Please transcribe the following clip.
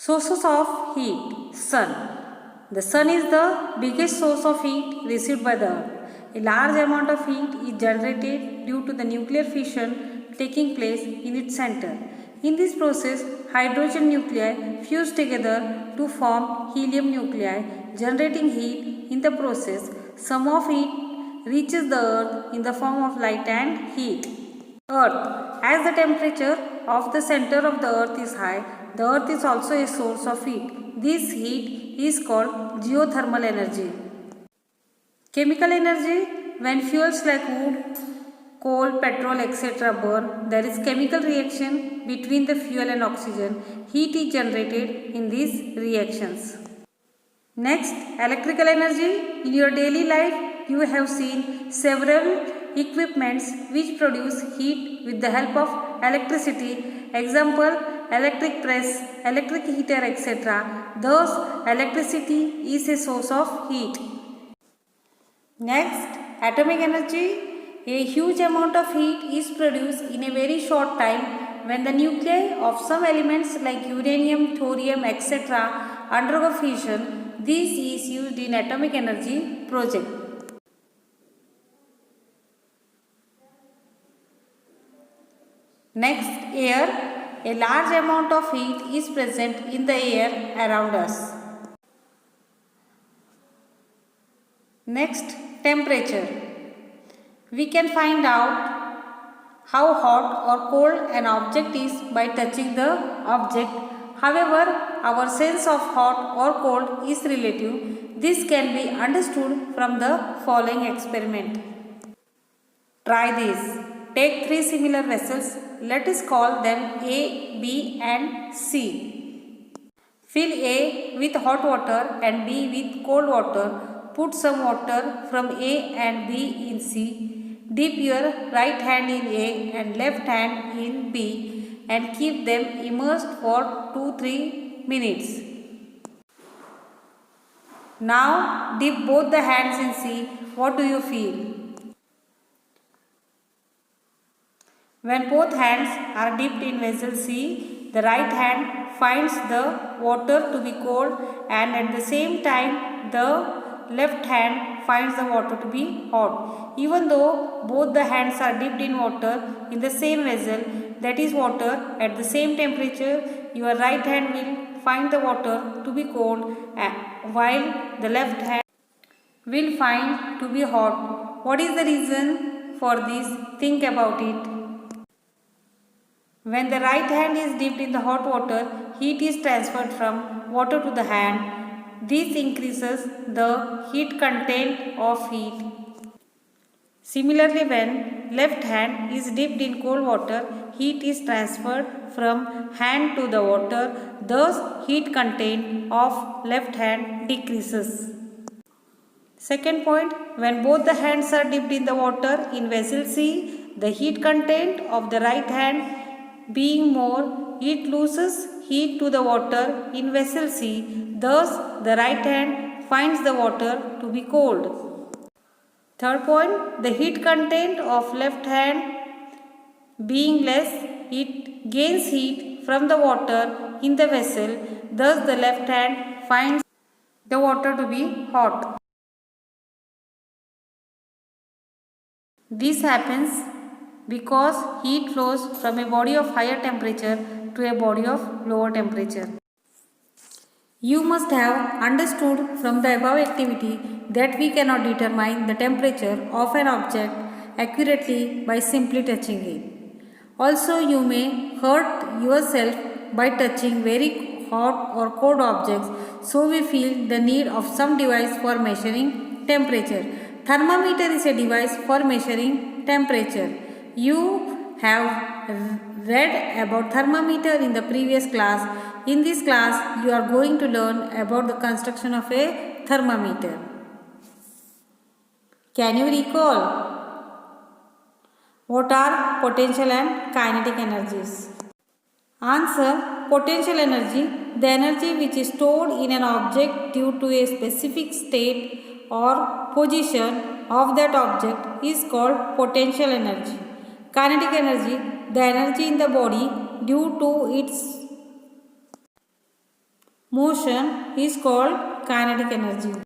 Sources of heat. Sun. The sun is the biggest source of heat received by the earth. A large amount of heat is generated due to the nuclear fission taking place in its center. In this process, hydrogen nuclei fuse together to form helium nuclei, generating heat. In the process, some of it reaches the earth in the form of light and heat. Earth. As the temperature of the center of the earth is high, the earth is also a source of heat. This heat is called geothermal energy. Chemical energy. When fuels like wood, coal, petrol, etc. burn, there is chemical reaction between the fuel and oxygen. Heat is generated in these reactions. Next, electrical energy. In your daily life, you have seen several equipments which produce heat with the help of electricity. Example, electric press, electric heater, etc. Thus, electricity is a source of heat. Next, atomic energy. A huge amount of heat is produced in a very short time when the nuclei of some elements like uranium, thorium, etc. undergo fission. This is used in atomic energy project. Next, air. A large amount of heat is present in the air around us. Next, temperature. We can find out how hot or cold an object is by touching the object. However, our sense of hot or cold is relative. This can be understood from the following experiment. Try this. Take three similar vessels. Let us call them A, B and C. Fill A with hot water and B with cold water. Put some water from A and B in C. Dip your right hand in A and left hand in B and keep them immersed for 2-3 minutes. Now dip both the hands in C. What do you feel? When both hands are dipped in vessel C, the right hand finds the water to be cold and at the same time the left hand finds the water to be hot. Even though both the hands are dipped in water in the same vessel, that is water at the same temperature, your right hand will find the water to be cold while the left hand will find to be hot. What is the reason for this? Think about it. When the right hand is dipped in the hot water, heat is transferred from water to the hand. This increases the heat content of heat. Similarly, when left hand is dipped in cold water, heat is transferred from hand to the water. Thus, heat content of left hand decreases. Second point, when both the hands are dipped in the water in vessel C, the heat content of the right hand being more, it loses heat to the water in vessel C. Thus, the right hand finds the water to be cold. Third point, the heat content of left hand being less, it gains heat from the water in the vessel. Thus, the left hand finds the water to be hot. This happens because heat flows from a body of higher temperature to a body of lower temperature. You must have understood from the above activity that we cannot determine the temperature of an object accurately by simply touching it. Also, you may hurt yourself by touching very hot or cold objects, so we feel the need of some device for measuring temperature. Thermometer is a device for measuring temperature. You have read about thermometer in the previous class. In this class, you are going to learn about the construction of a thermometer. Can you recall? What are potential and kinetic energies? Answer. Potential energy, the energy which is stored in an object due to a specific state or position of that object is called potential energy. Kinetic energy, the energy in the body due to its Motion is called kinetic energy.